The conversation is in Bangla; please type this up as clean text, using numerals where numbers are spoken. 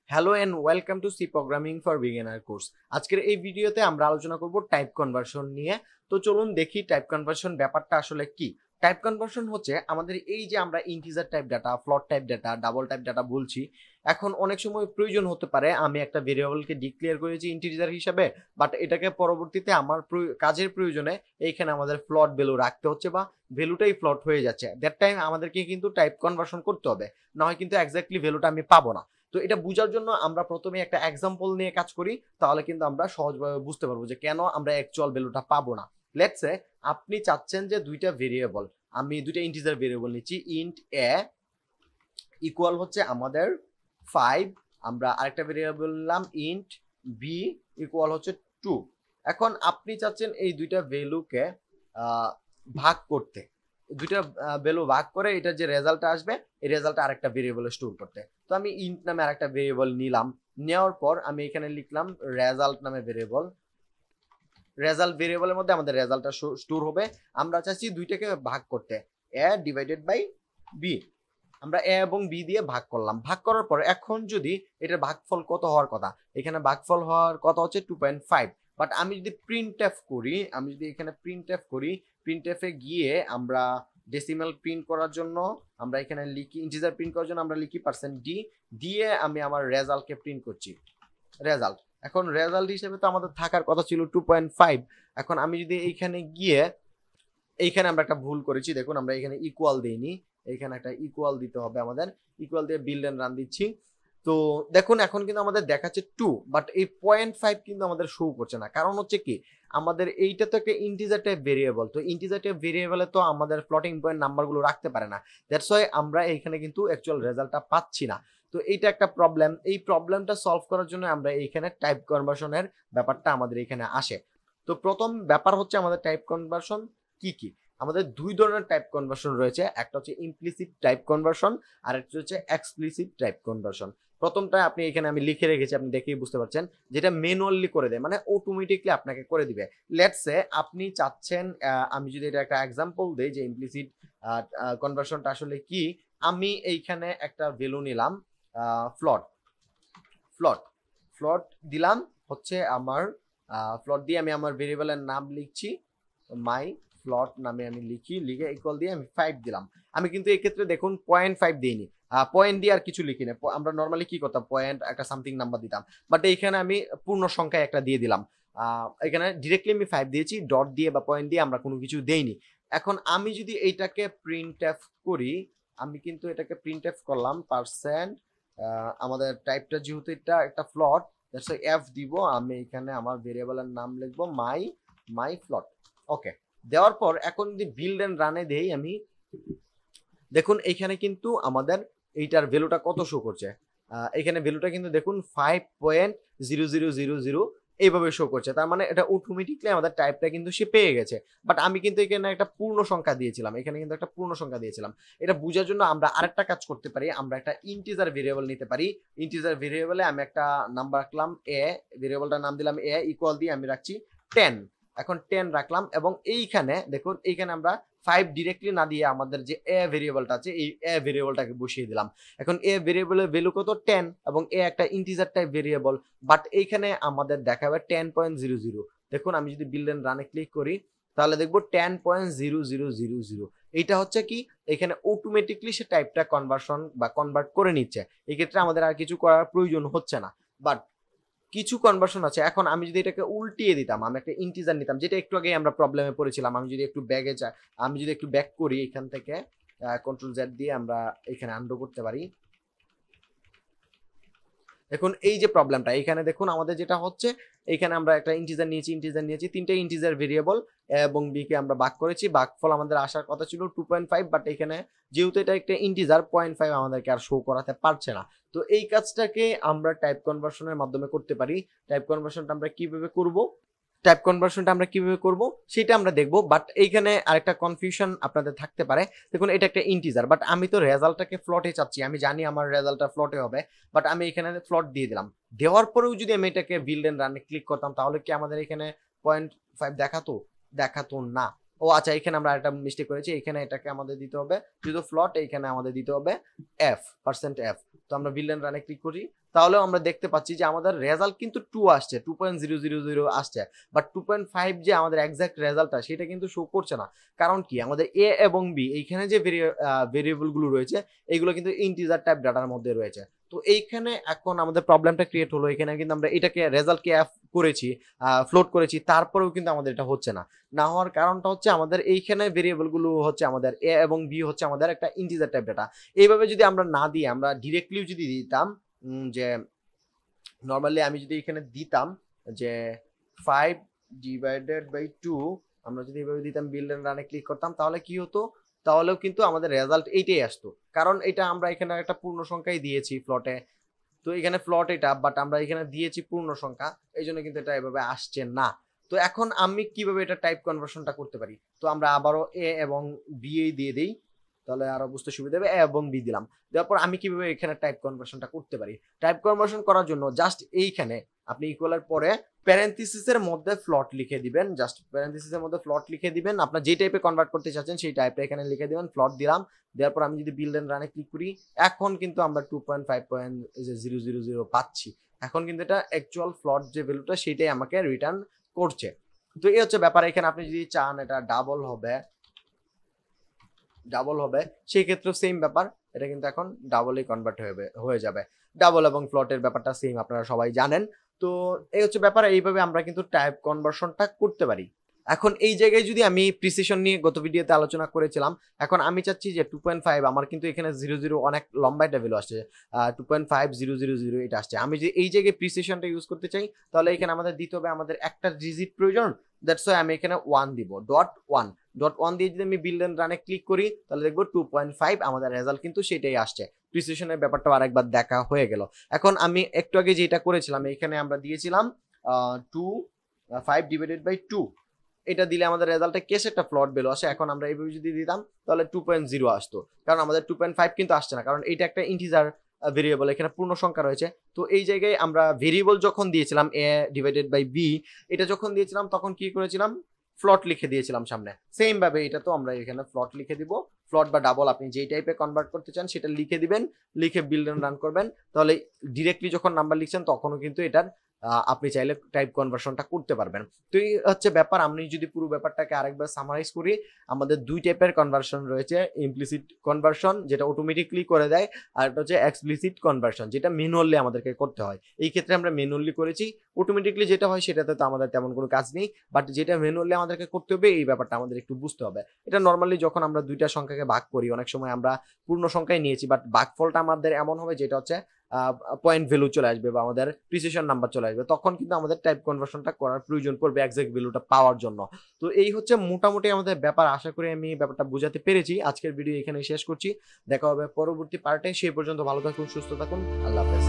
Hello and welcome to C programming for beginner course. আজকের এই ভিডিওতে আমরা আলোচনা করব টাইপ কনভার্সন নিয়ে। তো চলুন দেখি টাইপ কনভার্সন ব্যাপারটা আসলে কি। টাইপ কনভার্সন হচ্ছে আমাদের এই যে আমরা integer type data, float type data, double type data বলছি। এখন অনেক সময় প্রয়োজন হতে পারে আমি একটা ভেরিয়েবলকে ডিক্লেয়ার করেছি ইন্টিজার হিসাবে, বাট এটাকে পরবর্তীতে আমার কাজের প্রয়োজনে এইখানে আমাদের ফ্লোট ভ্যালু রাখতে হচ্ছে বা ভ্যালুটাই ফ্লোট হয়ে যাচ্ছে। দ্যাট টাইম আমাদেরকে কিন্তু টাইপ কনভার্সন করতে হবে, না হয় কিন্তু এক্স্যাক্টলি ভ্যালুটা আমি পাবো না। তো এটা বোঝার জন্য আমরা প্রথমে একটা এক্সাম্পল নিয়ে কাজ করি, তাহলে কিন্তু আমরা সহজভাবে বুঝতে পারবো যে কেন আমরা অ্যাকচুয়াল ভ্যালুটা পাবো না। লেটস সে আপনি চাচ্ছেন যে দুইটা ভেরিয়েবল, আমি দুইটা ইন্টিজার ভেরিয়েবল নিচ্ছি, ইন্ট এ ইকুয়াল হচ্ছে আমাদের 5, আমরা আরেকটা ভেরিয়েবল নিলাম ইন্ট বি ইকুয়াল হচ্ছে 2। এখন আপনি চাচ্ছেন এই দুইটা ভ্যালুকে ভাগ করতে, দুইটা ভ্যালু ভাগ করে এটার যে রেজাল্টটা আসবে এই রেজাল্টটা আরেকটা ভেরিয়েবলে স্টোর করতে। তো আমি ইন্ট নামে আরেকটা ভেরিয়েবল নিলাম, নেওয়ার পর আমি এখানে লিখলাম রেজাল্ট নামে ভেরিয়েবল। রেজাল্ট ভেরিয়েবলের মধ্যে আমাদের রেজাল্টটা স্টোর হবে। আমরা চাচ্ছি দুইটাকে ভাগ করতে, এ ডিভাইডেড বাই বি। আমরা এ এবং বি দিয়ে ভাগ করলাম। ভাগ করার পর এখন যদি এটার ভাগফল কত হওয়ার কথা, এখানে ভাগফল হওয়ার কথা হচ্ছে 2.5। বাট আমি যদি প্রিন্টএফ করি, আমি যদি এখানে প্রিন্টএফ করি, প্রিন্টএফে গিয়ে আমরা ডেসিমাল প্রিন্ট করার জন্য আমরা এখানে লিখি, ইন্টিজার প্রিন্ট করার জন্য আমরা লিখি %d দিয়ে আমি আমার রেজাল্টকে প্রিন্ট করছি, রেজাল্ট। এখন রেজাল্ট হিসেবে তো আমাদের থাকার কথা ছিল 2.5। এখন আমি যদি এইখানে গিয়ে, এইখানে আমরা একটা ভুল করেছি, দেখুন আমরা এখানে ইকুয়াল দেইনি, এখানে একটা ইকুয়াল দিতে হবে আমাদের। ইকুয়াল দিয়ে বিল্ড এন্ড রান দিচ্ছি। তো দেখুন এখন কিন্তু আমাদের দেখাচ্ছে 2, বাট এই 0.5 কিন্তু আমাদের শো করছে না। কারণ হচ্ছে কি, আমাদের এইটা তো একটা ইন্টিজার টাইপ ভেরিয়েবল, তো ইন্টিজার টাইপ ভেরিয়েবলে তো আমাদের ফ্লোটিং পয়েন্ট নাম্বারগুলো রাখতে পারে না। দ্যাটস ওয়াই আমরা এইখানে কিন্তু অ্যাকচুয়াল রেজাল্টটা পাচ্ছি না। তো এইটা একটা প্রবলেম। এই প্রবলেমটা সলভ করার জন্য আমরা এইখানে টাইপ কনভার্সনের ব্যাপারটা আমাদের এখানে আসে। তো প্রথম ব্যাপার হচ্ছে আমাদের টাইপ কনভার্সন কি কি। আমাদের দুই ধরনের টাইপ কনভার্সন রয়েছে, একটা হচ্ছে ইমপ্লিসিট টাইপ কনভার্সন আর একটা হচ্ছে এক্সপ্লিসিট টাইপ কনভার্সন। প্রথমটা আপনি এখানে আমি লিখে রেখেছি, আপনি দেখেই বুঝতে পারছেন, যেটা ম্যানুয়ালি করে দেয়, মানে অটোমেটিকলি আপনাকে করে দিবে। লেটস সে আপনি চাচ্ছেন, আমি যদি এটা একটা এক্সাম্পল দেই যে ইমপ্লিসিট কনভার্সনটা আসলে কি। আমি এইখানে একটা ভ্যালু নিলাম ফ্লোট, ফ্লোট ফ্লোট দিলাম হচ্ছে আমার ফ্লোট দিয়ে আমি আমার ভেরিয়েবলের নাম লিখছি, মাই ফ্লোট নামে আমি লিখে ইকুয়াল দিয়ে আমি 5 দিলাম। আমি কিন্তু এই ক্ষেত্রে দেখুন 0.5 দিইনি, পয়েন্ট দিয়ে আর কিছু লিখি না। আমরা নর্মালি কি করতাম, পয়েন্ট একটা সামথিং নাম্বার দিতাম, বাট এইখানে আমি পূর্ণ সংখ্যা একটা দিয়ে দিলাম। এখানে ডিরেক্টলি আমি 5 দিয়েছি, ডট দিয়ে বা পয়েন্ট দিয়ে আমরা কোনো কিছু দেইনি। এখন আমি যদি এইটাকে প্রিন্ট এফ করি, আমি কিন্তু এটাকে প্রিন্ট এফ করলাম পার্সেন্ট, আমাদের টাইপটা যেহেতু এটা একটা ফ্লোট, দ্যাটস এফ দিব। আমি এখানে আমার ভেরিয়েবলের নাম লিখবো মাই ফ্লোট। ওকে, দেওয়ার পর এখন যদি বিল্ড এন্ড রানে দেই আমি, দেখুন এইখানে কিন্তু আমাদের এইটার ভ্যালুটা কত শো করছে। এখানে ভ্যালুটা কিন্তু দেখুন 5.0000 এইভাবে শো করছে। তার মানে এটা অটোমেটিকলি আমাদের টাইপটা কিন্তু সে পেয়ে গেছে। বাট আমি কিন্তু এখানে একটা পূর্ণ সংখ্যা দিয়েছিলাম, এখানে কিন্তু একটা পূর্ণ সংখ্যা দিয়েছিলাম। এটা বোঝার জন্য আমরা আরেকটা কাজ করতে পারি, আমরা একটা ইন্টিজার ভেরিয়েবল নিতে পারি। ইন্টিজার ভেরিয়েবলে আমি একটা নাম্বার রাখলাম এ, ভেরিয়েবলটার নাম দিলাম এ, ইকুয়াল দিয়ে আমি রাখছি 10। এখন 10 রাখলাম এবং এইখানে দেখুন, এইখানে আমরা 5 ডিরেক্টলি না দিয়ে আমাদের যে এ ভেরিয়েবলটা আছে এই এ ভেরিয়েবলটাকে বসিয়ে দিলাম। এখন এ ভেরিয়েবলের ভ্যালু কত 10 এবং এ একটা ইন্টিজার টাইপ ভেরিয়েবল, বাট এইখানে আমাদের দেখাবে 10.00। দেখুন আমি যদি বিল্ড এন্ড রানে ক্লিক করি তাহলে দেখবো 10.0000। এইটা হচ্ছে কি, এখানে অটোমেটিকলি সে টাইপটা কনভার্সন বা কনভার্ট করে নিচ্ছে। এই ক্ষেত্রে আমাদের আর কিছু করার প্রয়োজন হচ্ছে না। বাট কিছু কনভার্সন আছে, এখন আমি যদি এটাকে উল্টিয়ে দিতাম, আমি একটা ইন্টিজার নিতাম, যেটা একটু আগে আমরা প্রবলেমে পড়েছিলাম। আমি যদি একটু আমি যদি একটু ব্যাক করি, এখান থেকে কন্ট্রোল জেড দিয়ে আমরা এখানে আনডু করতে পারি। দেখুন এই যে প্রবলেমটা, এখানে দেখুন আমাদের যেটা হচ্ছে, এখানে আমরা একটা ইন্টিজার নিয়েছি, তিনটা ইন্টিজার ভেরিয়েবল এবং বি কে আমরা ভাগ করেছি। ভাগফল আমাদের আসার কথা ছিল 2.5, বাট এখানে যেহেতু এটা একটা ইন্টিজার 0.5 আমাদেরকে আর শো করাতে পারছে না। তো এই কাজটাকে আমরা টাইপ কনভার্সনের মাধ্যমে করতে পারি। টাইপ কনভার্সনটা আমরা কিভাবে করব সেটা আমরা দেখবো। বাট এইখানে আরেকটা কনফিউশন আপনাদের থাকতে পারে। দেখুন এটা একটা ইন্টিজার, বাট আমি তো রেজাল্টটাকে ফ্লোটে চাচ্ছি, আমি জানি আমার রেজাল্টটা ফ্লোটে হবে, বাট আমি এখানে ফ্লোট দিয়ে দিলাম। দেওয়ার পরেও যদি আমি এটাকে বিল্ড এন্ড রানে ক্লিক করতাম তাহলে কি আমাদের এখানে 0.5 দেখাতো না। ও আচ্ছা, এখানে আমরা একটা মিস্টেক করেছি, এখানে এটাকে আমাদের দিতে হবে যেহেতু ফ্লট, এইখানে আমাদের দিতে হবে f%f। তো আমরা বিলিয়ন রানে ক্লিক করি, তাহলেও আমরা দেখতে পাচ্ছি যে আমাদের রেজাল্ট কিন্তু 2 আসছে, 2.000 আসছে, বাট 2.5 যে আমাদের এক্সাক্ট রেজাল্টটা সেটা কিন্তু শো করছে না। কারণ কি, আমাদের এ এবং বি এইখানে যে ভেরিয়েবল গুলো রয়েছে এগুলো কিন্তু ইন্টিজার টাইপ ডাটার মধ্যে রয়েছে। তো এইখানে এখন আমাদের প্রবলেমটা ক্রিয়েট হলো, এখানে কিন্তু আমরা এটাকে রেজাল্টকে এফ করেছি, ফ্লোট করেছি, তারপরেও কিন্তু আমাদের এটা হচ্ছে না। না হওয়ার কারণটা হচ্ছে আমাদের এইখানে ভেরিয়েবল গুলো হচ্ছে আমাদের এ এবং বি হচ্ছে আমাদের একটা ইন্টিজার টাইপ ডাটা। এইভাবে যদি আমরা না দিয়ে আমরা ডিরেক্টলি যদি দিতাম যে নর্মালি আমি যদি এখানে দিতাম যে 5/2, আমরা যদি এইভাবে দিতাম বিলিয়ন রানে ক্লিক করতাম, তাহলে কি হতো, তাহলেও কিন্তু আমাদের রেজাল্ট এইটাই আসতো। কারণ এটা আমরা এখানে একটা পূর্ণ সংখ্যাই দিয়েছি ফ্লটে, তো এখানে ফ্লট এটা, বাট আমরা এখানে দিয়েছি পূর্ণ সংখ্যা, এই জন্য কিন্তু এটা এভাবে আসছে না। তো এখন আমি কিভাবে এটা টাইপ কনভার্সনটা করতে পারি, তো আমরা আবারও এ এবং বি দিয়ে দিই, তাহলে আরো বুঝতে সুবিধা হবে। এ এবং বি দিলাম, দেওয়ার পর আমি কিভাবে এখানে টাইপ কনভার্সনটা করতে পারি। টাইপ কনভার্সন করার জন্য জাস্ট এইখানে আপনি ইকুয়ালের পরে প্যারেন্থিসিসের মধ্যে ফ্লট লিখে দিবেন, জাস্ট প্যারেন্থিসিসের মধ্যে ফ্লট লিখে দিবেন, আপনার যে টাইপে কনভার্ট করতে চাচ্ছেন সেই টাইপটা এখানে লিখে দিবেন, ফ্লট দিলাম। দেওয়ার পর আমি যদি বিল্ড এন্ড রানে ক্লিক করি, এখন কিন্তু আমরা 2.5.000 পাচ্ছি। এখন কিন্তু এটা অ্যাকচুয়াল ফ্লট যে ভ্যালুটা সেটাই আমাকে রিটার্ন করছে। তো এই হচ্ছে ব্যাপার। এখানে আপনি যদি চান এটা ডাবল হবে সেই ক্ষেত্রে সেম ব্যাপার, এটা কিন্তু এখন ডাবলই কনভার্ট হয়ে যাবে। ডাবল এবং ফ্লটের ব্যাপারটা সেম, আপনারা সবাই জানেন। তো এই হচ্ছে ব্যাপার, এইভাবে আমরা কিন্তু টাইপ কনভার্সনটা করতে পারি। এখন এই জায়গায় যদি আমি প্রিসিশন নিয়ে গত ভিডিওতে আলোচনা করেছিলাম, এখন আমি চাচ্ছি যে 2.5, আমার কিন্তু এখানে 00 অনেক লম্বা একটা ভ্যালু আসছে, 2.5000 এটা আসছে। আমি যে এই জায়গায় প্রিসিশনটা ইউজ করতে চাই, তাহলে এখানে আমাদের দিতে হবে আমাদের একটা ডিজিট প্রয়োজন, দ্যাটস ওয়াই আমি এখানে 1 দিব, .1 দিয়ে যদি আমি বিল্ড এন্ড রানে ক্লিক করি, তাহলে দেখবো 2.5 আমাদের রেজাল্ট কিন্তু সেটাই আসছে। প্রিসিশনের ব্যাপারটা আরেকবার দেখা হয়ে গেল। এখন আমি একটু আগে যেটা করেছিলাম, এখানে আমরা দিয়েছিলাম 5/2, এটা দিলে আমাদের রেজাল্টে কেস একটা ফ্লট ভ্যালু আসে। এখন আমরা এইভাবে যদি দিতাম তাহলে 2.0 আসতো, কারণ আমাদের 2.5 কিন্তু আসছে না, কারণ এটা একটা ইন্টিজার ভেরিয়েবল, এখানে পূর্ণ সংখ্যা রয়েছে। তো এই জায়গায় আমরা ভেরিয়েবল যখন দিয়েছিলাম a/b, এটা যখন দিয়েছিলাম তখন কি করেছিলাম, ফ্লট লিখে দিয়েছিলাম সামনে। সেম ভাবে এটা তো আমরা এখানে ফ্লট লিখে দিব, ফ্লট বা ডাবল আপনি যেই টাইপে কনভার্ট করতে চান সেটা লিখে দিবেন, লিখে বিল্ড এন্ড রান করবেন, তাহলে ডিরেক্টলি যখন নাম্বার লিখছেন তখনও কিন্তু এটার আপনি চাইলে টাইপ কনভার্সনটা করতে পারবেন। তো এই হচ্ছে ব্যাপার। আমি যদি পুরো ব্যাপারটাকে আরেকবার সামারাইজ করি, আমাদের দুই টাইপের কনভার্সন রয়েছে, ইমপ্লিসিট কনভার্সন যেটা অটোমেটিকলি করে দেয়, আর এটা হচ্ছে এক্সপ্লিসিট কনভার্সন যেটা ম্যানুয়ালি আমাদেরকে করতে হয়। এই ক্ষেত্রে আমরা ম্যানুয়ালি করেছি, অটোমেটিকলি যেটা হয় সেটাতে তো আমাদের তেমন কোনো কাজ নেই, বাট যেটা ম্যানুয়ালি আমাদেরকে করতে হবে এই ব্যাপারটা আমাদের একটু বুঝতে হবে। এটা নর্মালি যখন আমরা দুইটা সংখ্যাকে ভাগ করি, অনেক সময় আমরা পূর্ণ সংখ্যায় নিয়েছি, বাট ভাগফলটা আমাদের এমন হবে যেটা হচ্ছে পয়েন্ট ভ্যালু চলে আসবে বা আমাদের প্রিসিশন নাম্বার চলে আসবে, তখন কিন্তু আমাদের টাইপ কনভার্সনটা করার প্রয়োজন পড়বে এক্সাক্ট ভ্যালুটা পাওয়ার জন্য। তো এই হচ্ছে মোটামুটি আমাদের ব্যাপার। আশা করি আমি ব্যাপারটা বোঝাতে পেরেছি। আজকের ভিডিও এখানে শেষ করছি, দেখা হবে পরবর্তী পার্টে। সেই পর্যন্ত ভালো থাকুন, সুস্থ থাকুন, আল্লাহ হাফেজ।